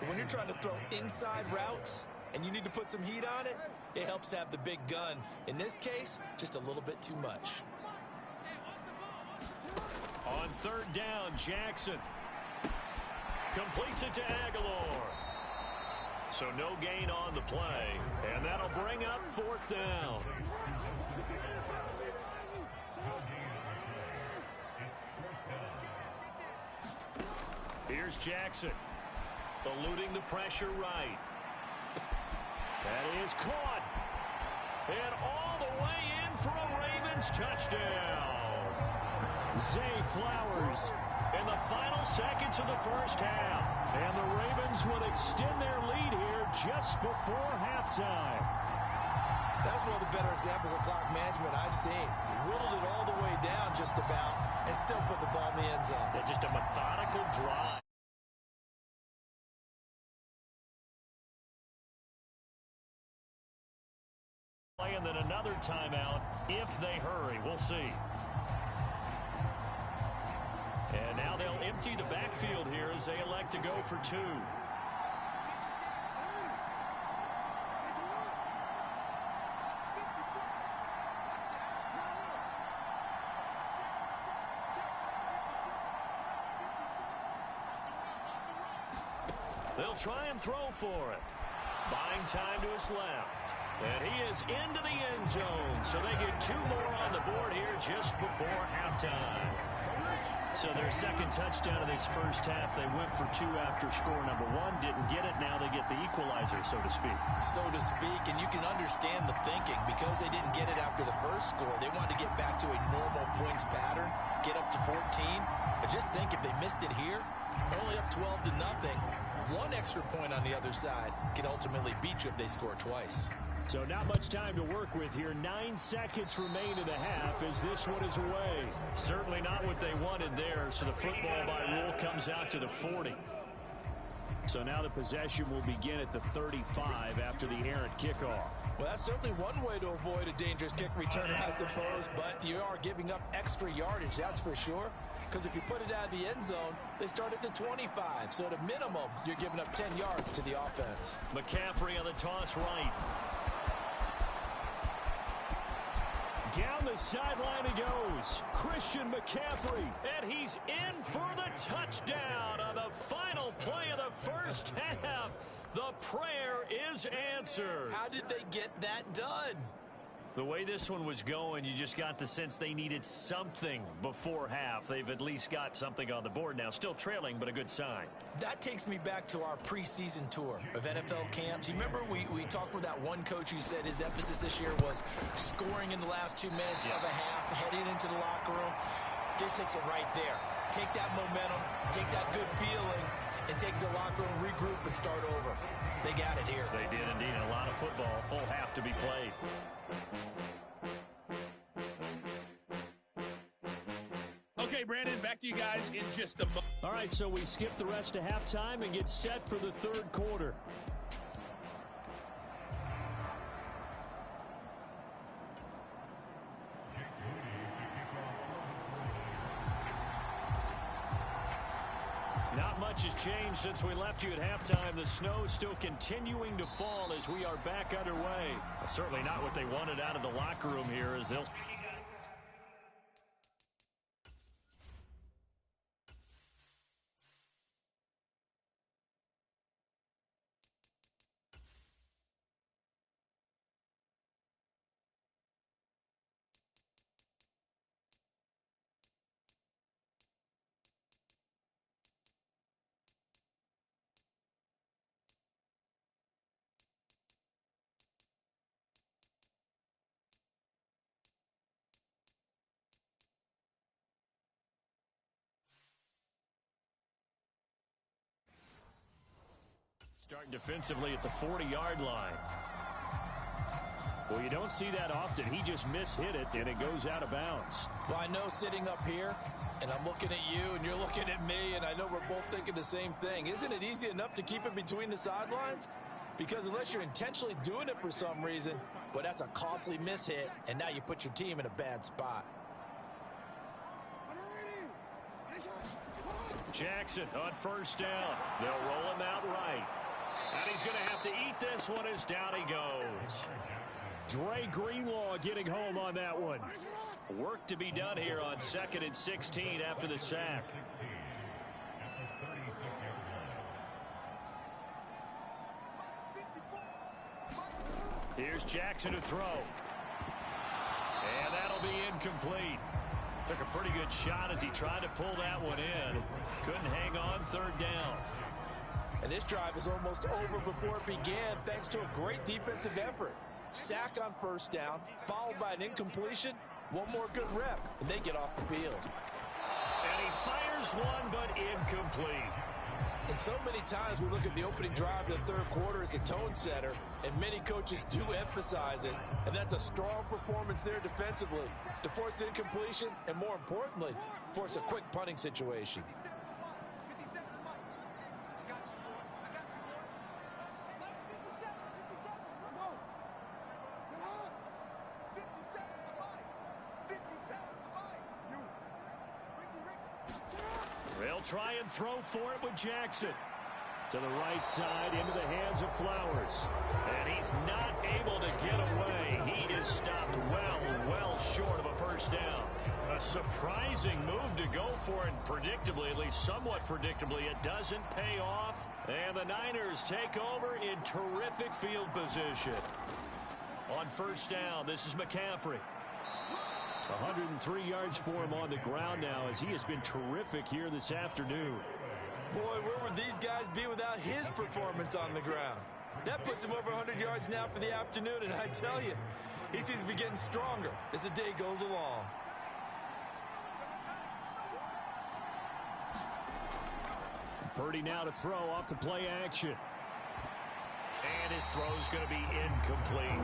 But when you're trying to throw inside routes and you need to put some heat on it, it helps have the big gun. In this case, just a little bit too much. On 3rd down, Jackson completes it to Aguilar. So no gain on the play, and that'll bring up 4th down. Here's Jackson, eluding the pressure right. That is caught. And all the way in for a Ravens touchdown. Zay Flowers in the final seconds of the first half. And the Ravens will extend their lead here just before halftime. That's one of the better examples of clock management I've seen. Whittled it all the way down just about and still put the ball in the end zone. Yeah, just a methodical drive. And then another timeout if they hurry. We'll see. And now they'll empty the backfield here as they elect to go for 2. They'll try and throw for it. Buying time to his left. And he is into the end zone. So they get 2 more on the board here just before halftime. So their second touchdown of this first half. They went for 2 after score number 1. Didn't get it. Now they get the equalizer, so to speak. So to speak. And you can understand the thinking. Because they didn't get it after the first score, they wanted to get back to a normal points pattern. Get up to 14. But just think, if they missed it here, only up 12-0. 1 extra point on the other side can ultimately beat you if they score twice. So not much time to work with here. 9 seconds remain in the half as this one is away. Certainly not what they wanted there, so the football by rule comes out to the 40. So now the possession will begin at the 35 after the errant kickoff. Well, that's certainly one way to avoid a dangerous kick returner, I suppose, but you are giving up extra yardage, that's for sure. Because if you put it out of the end zone, they start at the 25. So at a minimum, you're giving up 10 yards to the offense. McCaffrey on the toss right. Down the sideline he goes. Christian McCaffrey. And he's in for the touchdown on the final play of the first half. The prayer is answered. How did they get that done? The way this one was going, you just got the sense they needed something before half. They've at least got something on the board now. Still trailing, but a good sign. That takes me back to our preseason tour of NFL camps. You remember we talked with that one coach who said his emphasis this year was scoring in the last 2 minutes of a half, heading into the locker room. This hits it right there. Take that momentum, take that good feeling, and take it to the locker room, regroup, and start over. They got it here. They did indeed. A lot of football, full half to be played. Okay, Brandon, back to you guys in just a moment. All right, so we skip the rest of halftime and get set for the third quarter. Not much has changed since we left you at halftime. The snow still continuing to fall as we are back underway. Certainly not what they wanted out of the locker room here as they'll... Starting defensively at the 40-yard line. Well, you don't see that often. He just mishit it, and it goes out of bounds. Well, I know sitting up here, and I'm looking at you, and you're looking at me, and I know we're both thinking the same thing. Isn't it easy enough to keep it between the sidelines? Because unless you're intentionally doing it for some reason, well, that's a costly mishit, and now you put your team in a bad spot. Jackson on first down. They'll roll him out right. And he's going to have to eat this one as down he goes. Dre Greenlaw getting home on that one. Work to be done here on 2nd and 16 after the sack. Here's Jackson to throw. And that'll be incomplete. Took a pretty good shot as he tried to pull that one in. Couldn't hang on 3rd down. And this drive is almost over before it began thanks to a great defensive effort. Sack on 1st down, followed by an incompletion. One more good rep, and they get off the field. And he fires one, but incomplete. And so many times we look at the opening drive of the 3rd quarter as a tone setter, and many coaches do emphasize it, and that's a strong performance there defensively to force incompletion and, more importantly, force a quick punting situation. They'll try and throw for it with Jackson. To the right side, into the hands of Flowers. And he's not able to get away. He is stopped well short of a 1st down. A surprising move to go for it, predictably, at least somewhat predictably, it doesn't pay off. And the Niners take over in terrific field position. On 1st down, this is McCaffrey. 103 yards for him on the ground now as he has been terrific here this afternoon. Boy, where would these guys be without his performance on the ground? That puts him over 100 yards now for the afternoon, and I tell you, he seems to be getting stronger as the day goes along. Purdy now to throw off the play action. And his throw's going to be incomplete.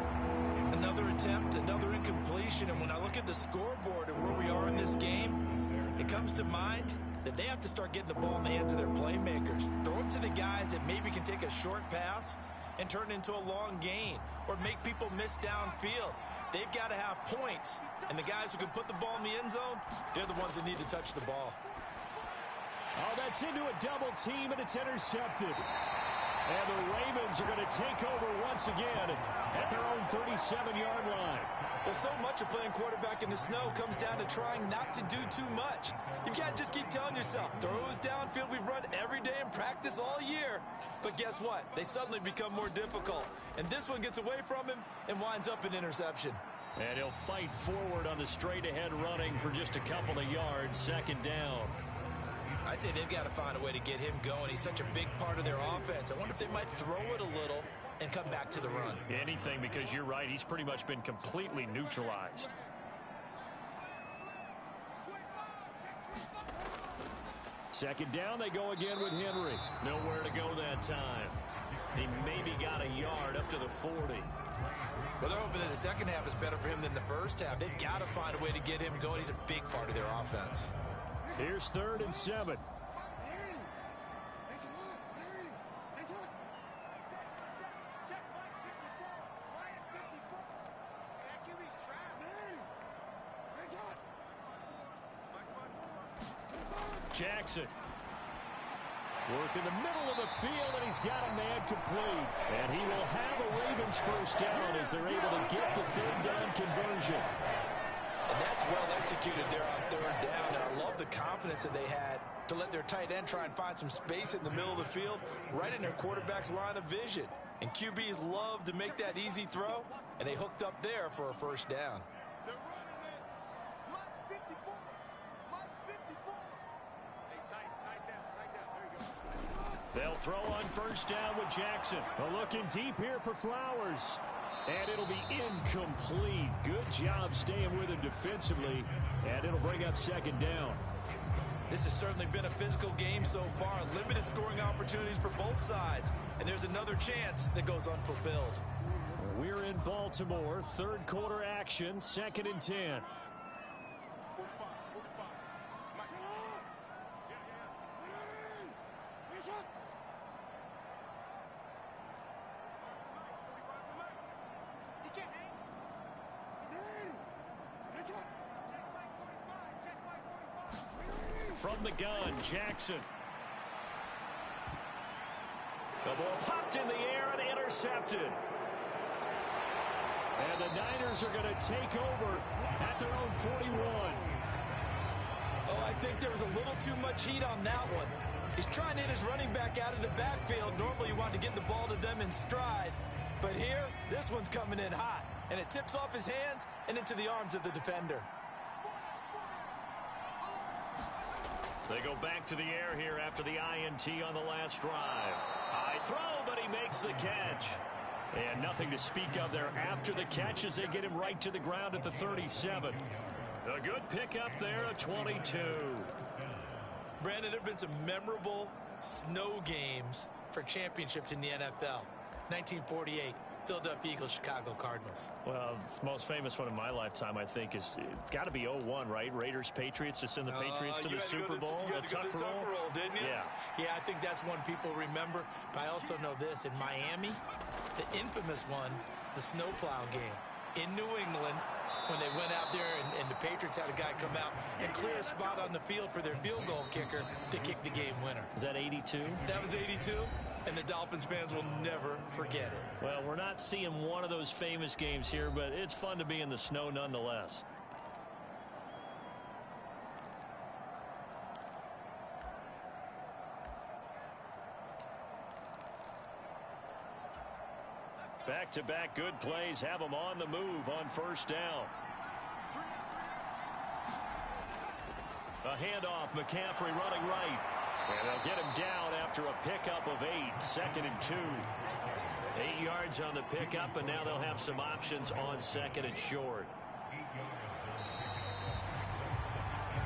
Another attempt, another incompletion. And when I look at the scoreboard and where we are in this game, it comes to mind that they have to start getting the ball in the hands of their playmakers. Throw it to the guys that maybe can take a short pass and turn it into a long gain or make people miss downfield. They've got to have points. And the guys who can put the ball in the end zone, they're the ones that need to touch the ball. Oh, that's into a double team, and it's intercepted. And the Ravens are going to take over once again at their own 37-yard line. Well, so much of playing quarterback in the snow comes down to trying not to do too much. You've got to just keep telling yourself, throws downfield we've run every day in practice all year. But guess what? They suddenly become more difficult. And this one gets away from him and winds up an interception. And he'll fight forward on the straight-ahead running for just a couple of yards, second down. I'd say they've got to find a way to get him going. He's such a big part of their offense. I wonder if they might throw it a little and come back to the run. Anything, because you're right. He's pretty much been completely neutralized. Second down, they go again with Henry. Nowhere to go that time. He maybe got a yard up to the 40. Well, they're hoping that the second half is better for him than the first half. They've got to find a way to get him going. He's a big part of their offense. Here's 3rd and 7. Jackson. Work in the middle of the field, and he's got a man complete. And he will have a Ravens first down as they're able to get the 3rd down conversion. And that's well executed there on 3rd down. And I love the confidence that they had to let their tight end try and find some space in the middle of the field, right in their quarterback's line of vision. And QBs love to make that easy throw, and they hooked up there for a first down. They're running it. Mike's 54. Mike's 54. Hey, tight down. There you go. They'll throw on first down with Jackson. Looking deep here for Flowers. And it'll be incomplete. Good job staying with him defensively. And it'll bring up second down. This has certainly been a physical game so far. Limited scoring opportunities for both sides. And there's another chance that goes unfulfilled. We're in Baltimore. 3rd quarter action. 2nd and 10. 45. Mike. He can't hang. From the gun, Jackson. The ball popped in the air and intercepted. And the Niners are going to take over at their own 41. Oh, I think there was a little too much heat on that one. He's trying to hit his running back out of the backfield. Normally you want to get the ball to them in stride. But here, this one's coming in hot. And it tips off his hands and into the arms of the defender. They go back to the air here after the INT on the last drive. High throw, but he makes the catch. And nothing to speak of there after the catch as they get him right to the ground at the 37. A good pickup there, a 22. Brandon, there have been some memorable snow games for championships in the NFL. 1948. Philadelphia Eagles, Chicago Cardinals. Well, the most famous one in my lifetime, I think, is got to be 01, right? Raiders, Patriots, to send the Patriots to the Super Bowl. You had to go to the Tucker Roll, didn't you? Yeah, I think that's one people remember. But I also know this. In Miami, the infamous one, the snowplow game. In New England, when they went out there and the Patriots had a guy come out and clear a spot on the field for their field goal kicker to kick the game winner. Is that 82? That was 82. And the Dolphins fans will never forget it. Well, we're not seeing one of those famous games here, but it's fun to be in the snow nonetheless. Back-to-back good plays have them on the move on first down. A handoff, McCaffrey running right. And they'll get him down after a pickup of 8, 2nd and 2. 8 yards on the pickup, and now they'll have some options on 2nd and short.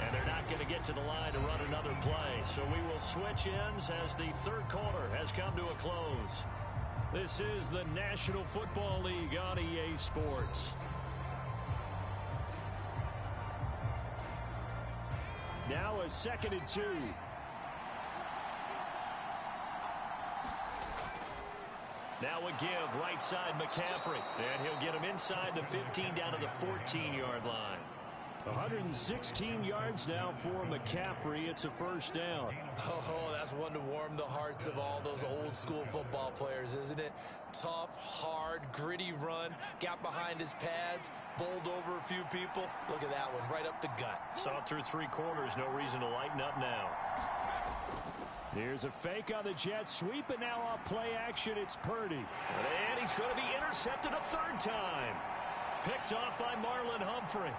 And they're not going to get to the line to run another play. So we will switch ends as the 3rd quarter has come to a close. This is the National Football League on EA Sports. Now a 2nd and 2. Now a give, right side McCaffrey. And he'll get him inside the 15 down to the 14-yard line. 116 yards now for McCaffrey. It's a 1st down. Oh, that's one to warm the hearts of all those old school football players, isn't it? Tough, hard, gritty run. Got behind his pads, bowled over a few people. Look at that one, right up the gut. Saw it through 3 quarters. No reason to lighten up now. Here's a fake on the jet sweep, and now off play action, it's Purdy. And he's going to be intercepted a 3rd time. Picked off by Marlon Humphrey.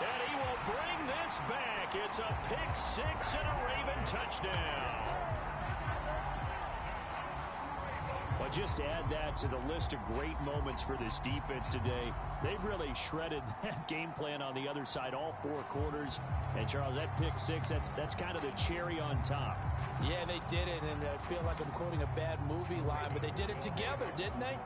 And he will bring this back. It's a pick 6 and a Raven touchdown. Well, just to add that to the list of great moments for this defense today, they've really shredded that game plan on the other side all 4 quarters. And, Charles, that pick 6, that's kind of the cherry on top. Yeah, they did it, and I feel like I'm quoting a bad movie line, but they did it together, didn't they?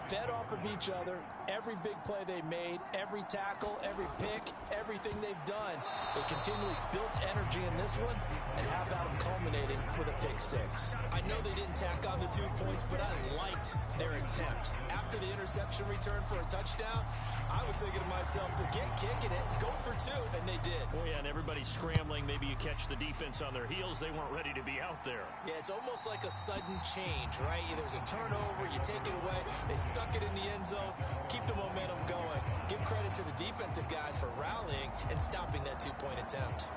Fed off of each other, every big play they made, every tackle, every pick, everything they've done. They continually built energy in this one, and how about them culminating with a pick 6? I know they didn't tack on the 2 points, but I liked their attempt. After the interception return for a touchdown, I was thinking to myself, forget kicking it, go for 2, and they did. Oh, yeah, and everybody's scrambling. Maybe you catch the defense on their heels. They weren't ready to be out there. Yeah, it's almost like a sudden change, right? There's a turnover, you take it away, they stuck it in the end zone, keep the momentum going. Give credit to the defensive guys for rallying and stopping that 2-point attempt.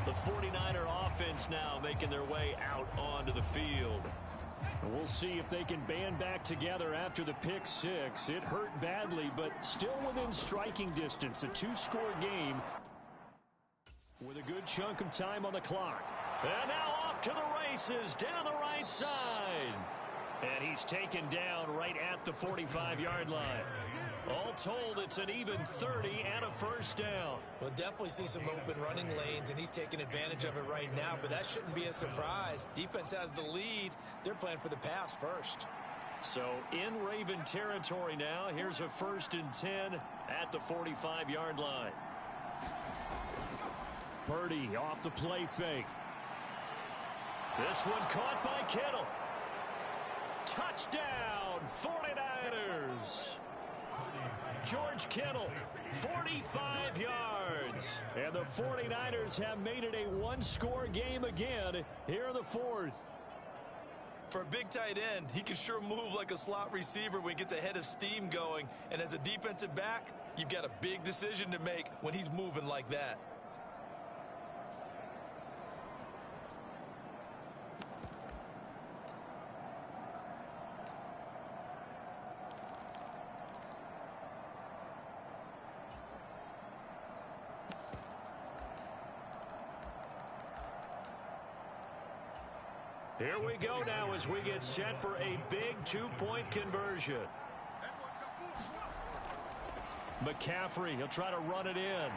The 49er offense now making their way out onto the field. And we'll see if they can band back together after the pick 6. It hurt badly, but still within striking distance. A 2-score game with a good chunk of time on the clock. And now off to the races down the right side. And he's taken down right at the 45-yard line. All told, it's an even 30 and a 1st down. We'll definitely see some open running lanes, and he's taking advantage of it right now, but that shouldn't be a surprise. Defense has the lead. They're playing for the pass first. So in Raven territory now, here's a 1st and 10 at the 45-yard line. Purdy off the play fake. This one caught by Kittle. Touchdown, 49ers. George Kittle, 45 yards. And the 49ers have made it a 1-score game again here in the 4th. For a big tight end, he can sure move like a slot receiver when he gets a head of steam going. And as a defensive back, you've got a big decision to make when he's moving like that. Here we go now as we get set for a big 2-point conversion. McCaffrey, he'll try to run it in.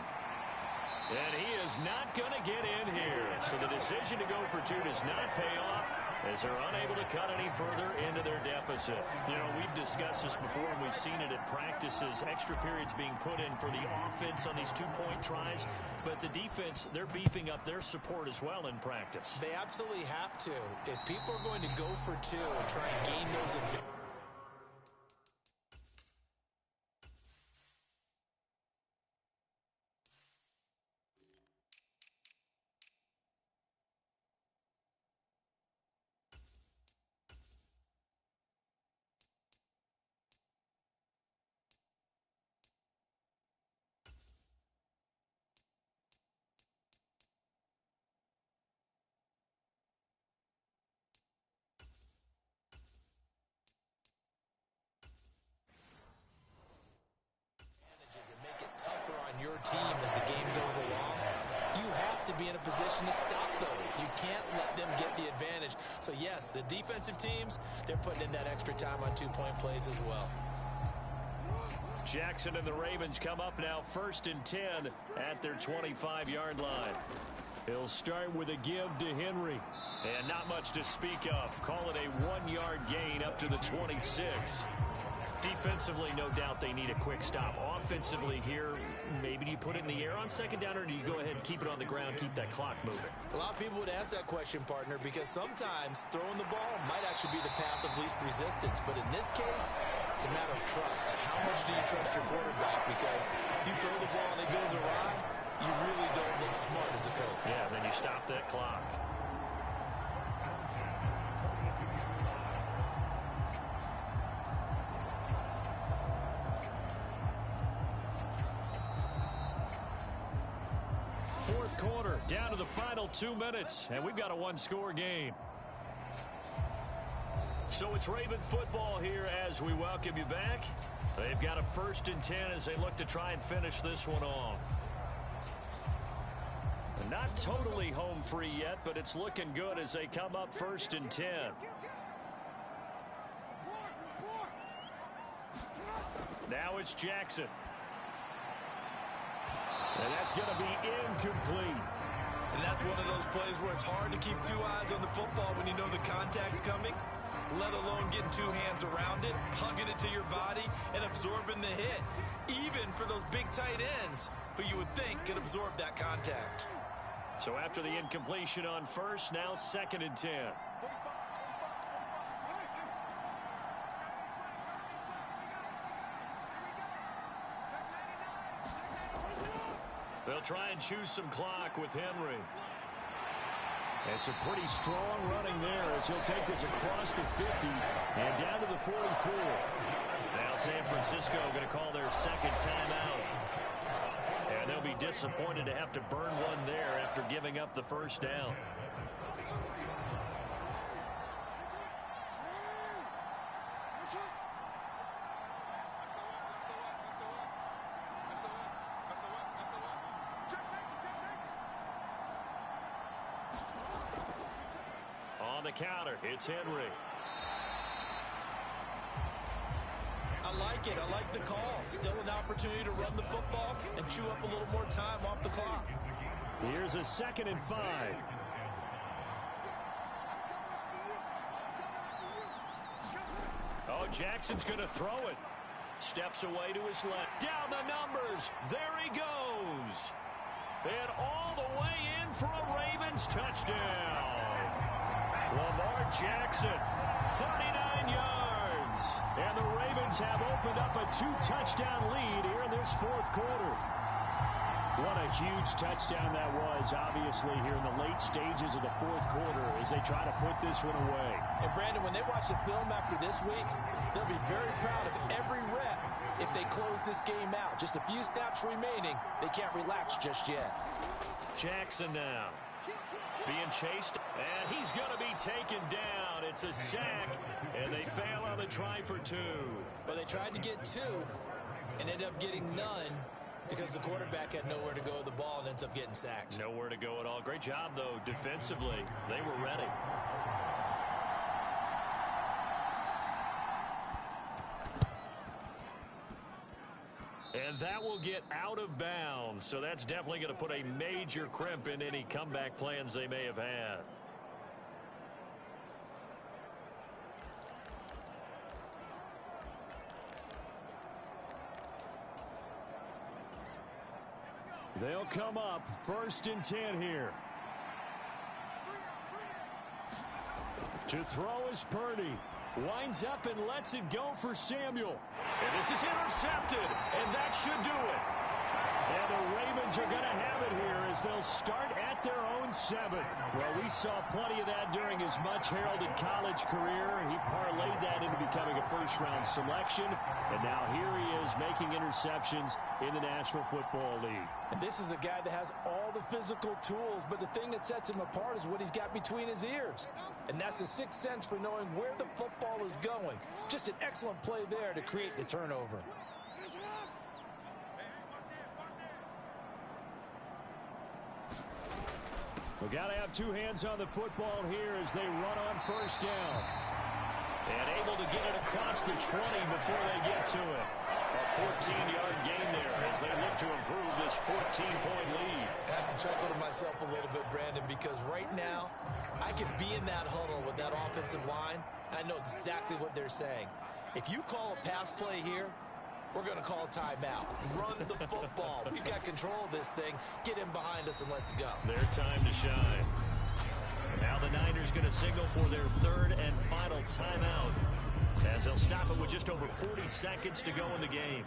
And he is not going to get in here. So the decision to go for 2 does not pay off as they're unable to cut any further into their deficit. You know, we've discussed this before, and we've seen it at practices. Extra periods being put in for the offense on these 2-point tries. But the defense, they're beefing up their support as well in practice. They absolutely have to. If people are going to go for 2 and try and gain those advantages. Your team as the game goes along, you have to be in a position to stop those. You can't let them get the advantage. So yes, the defensive teams, they're putting in that extra time on 2-point plays as well. Jackson and the Ravens come up now 1st and 10 at their 25-yard line. He'll start with a give to Henry. And not much to speak of. Call it a 1-yard gain up to the 26. Defensively, no doubt they need a quick stop. Offensively here, maybe do you put it in the air on second down, or do you go ahead and keep it on the ground, keep that clock moving? A lot of people would ask that question, partner, because sometimes throwing the ball might actually be the path of least resistance. But in this case, it's a matter of trust. How much do you trust your quarterback? Because you throw the ball and it goes awry, you really don't look smart as a coach. Yeah, then you stop that clock. Fourth quarter, down to the final 2 minutes, and we've got a one-score game. So it's Raven football here as we welcome you back. They've got a 1st and 10 as they look to try and finish this one off. Not totally home free yet, but it's looking good as they come up 1st and 10. Now it's Jackson. And that's going to be incomplete. And that's one of those plays where it's hard to keep 2 eyes on the football when you know the contact's coming, let alone getting 2 hands around it, hugging it to your body, and absorbing the hit. Even for those big tight ends who you would think could absorb that contact. So after the incompletion on 1st, now 2nd and 10. They'll try and choose some clock with Henry. And some pretty strong running there as he'll take this across the 50 and down to the 44. Now San Francisco going to call their 2nd timeout. And they'll be disappointed to have to burn one there after giving up the 1st down. On the counter, it's Henry. I like it. I like the call. Still an opportunity to run the football and chew up a little more time off the clock. Here's a 2nd and 5. Oh, Jackson's going to throw it. Steps away to his left. Down the numbers. There he goes. And all the way in for a Ravens touchdown. Lamar Jackson, 39 yards. And the Ravens have opened up a 2-touchdown lead here in this 4th quarter. What a huge touchdown that was, obviously, here in the late stages of the 4th quarter as they try to put this one away. And, Brandon, when they watch the film after this week, they'll be very proud of every rep if they close this game out. Just a few snaps remaining. They can't relax just yet. Jackson now. Being chased, and he's going to be taken down. It's a sack, and they fail on the try for 2. But they tried to get 2 and ended up getting none because the quarterback had nowhere to go with the ball and ends up getting sacked. Nowhere to go at all. Great job, though, defensively. They were ready. And that will get out of bounds. So that's definitely going to put a major crimp in any comeback plans they may have had. They'll come up 1st and 10 here. To throw is Purdy. Winds up and lets it go for Samuel. And this is intercepted, and that should do it. And the Ravens are going to have it here as they'll start at their own 7. Well, we saw plenty of that during his much-heralded college career. He parlayed that into becoming a first-round selection. And now here he is making interceptions in the National Football League. And this is a guy that has all the physical tools, but the thing that sets him apart is what he's got between his ears. And that's the 6th sense for knowing where the football is going. Just an excellent play there to create the turnover. We've got to have 2 hands on the football here as they run on 1st down. And able to get it across the 20 before they get to it. A 14-yard gain there as they look to improve this 14-point lead. I have to chuckle to myself a little bit, Brandon, because right now I could be in that huddle with that offensive line. I know exactly what they're saying. If you call a pass play here, we're going to call a timeout. Run the football. We've got control of this thing. Get in behind us and let's go. Their time to shine. Now the Niners going to signal for their third and final timeout as they'll stop it with just over 40 seconds to go in the game.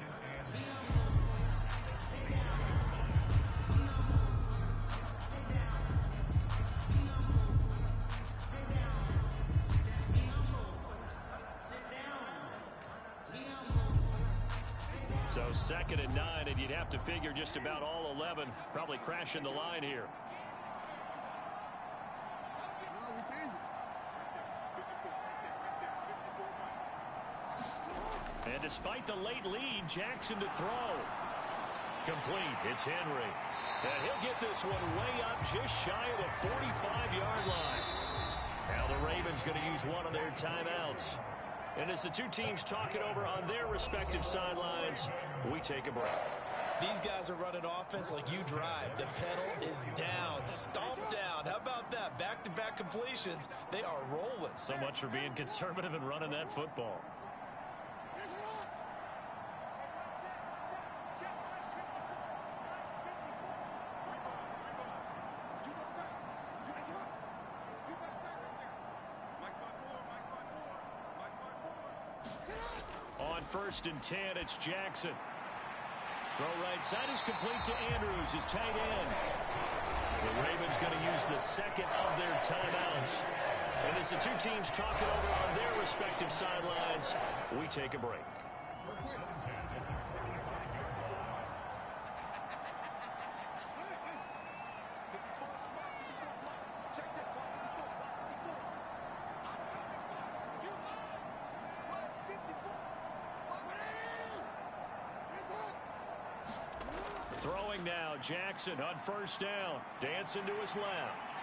So 2nd and 9, and you'd have to figure just about all 11 probably crashing the line here. And despite the late lead, Jackson to throw. Complete. It's Henry. And he'll get this one way up just shy of the 45-yard line. Now the Ravens going to use one of their timeouts. And as the two teams talk it over on their respective sidelines, we take a break. These guys are running offense like you drive. The pedal is down, stomp down. How about that? Back-to-back completions. They are rolling. So much for being conservative and running that football. On 1st and 10, it's Jackson. Throw right side is complete to Andrews, his tight end. The Ravens going to use the second of their timeouts. And as the two teams talk it over on their respective sidelines, we take a break. Throwing now, Jackson on 1st down. Dancing to his left.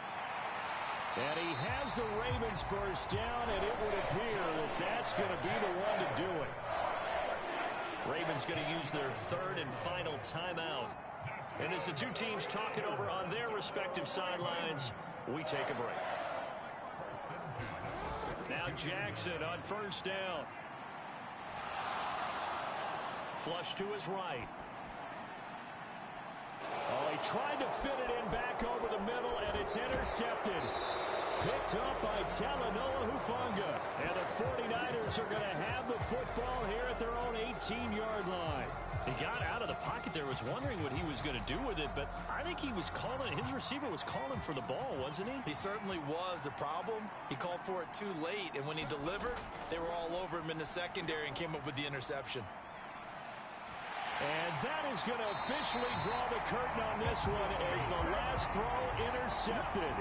And he has the Ravens 1st down, and it would appear that that's going to be the one to do it. Ravens going to use their third and final timeout. And as the two teams talk it over on their respective sidelines, we take a break. Now Jackson on 1st down. Flush to his right. Oh, he tried to fit it in back over the middle, and it's intercepted. Picked up by Talanoa Hufanga. And the 49ers are going to have the football here at their own 18-yard line. He got out of the pocket there, was wondering what he was going to do with it, but I think he was calling, his receiver was calling for the ball, wasn't he? He certainly was. The problem, he called for it too late, and when he delivered, they were all over him in the secondary and came up with the interception. And that is going to officially draw the curtain on this one as the last throw intercepted.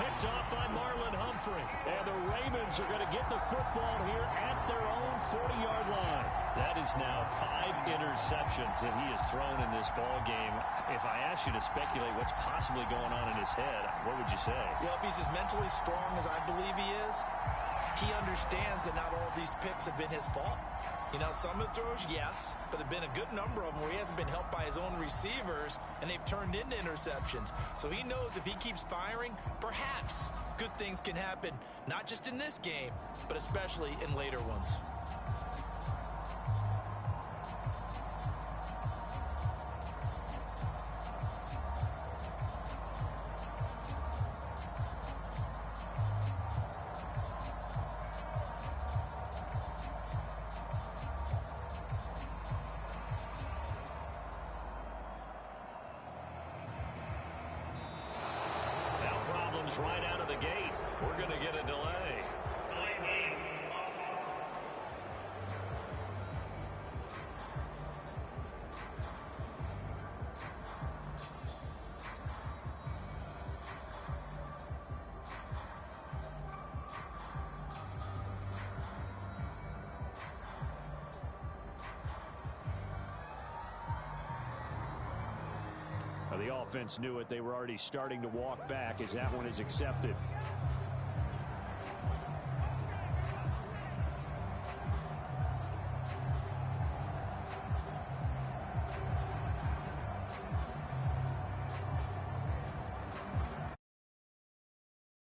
Picked off by Marlon Humphrey. And the Ravens are going to get the football here at their own 40-yard line. That is now 5 interceptions that he has thrown in this ball game. If I asked you to speculate what's possibly going on in his head, what would you say? Well, if he's as mentally strong as I believe he is, he understands that not all these picks have been his fault. You know, some of the throws, yes, but there have been a good number of them where he hasn't been helped by his own receivers, and they've turned into interceptions. So he knows if he keeps firing, perhaps good things can happen, not just in this game, but especially in later ones. Right out of the gate. We're going to get a delay. The offense knew it. They were already starting to walk back as that one is accepted.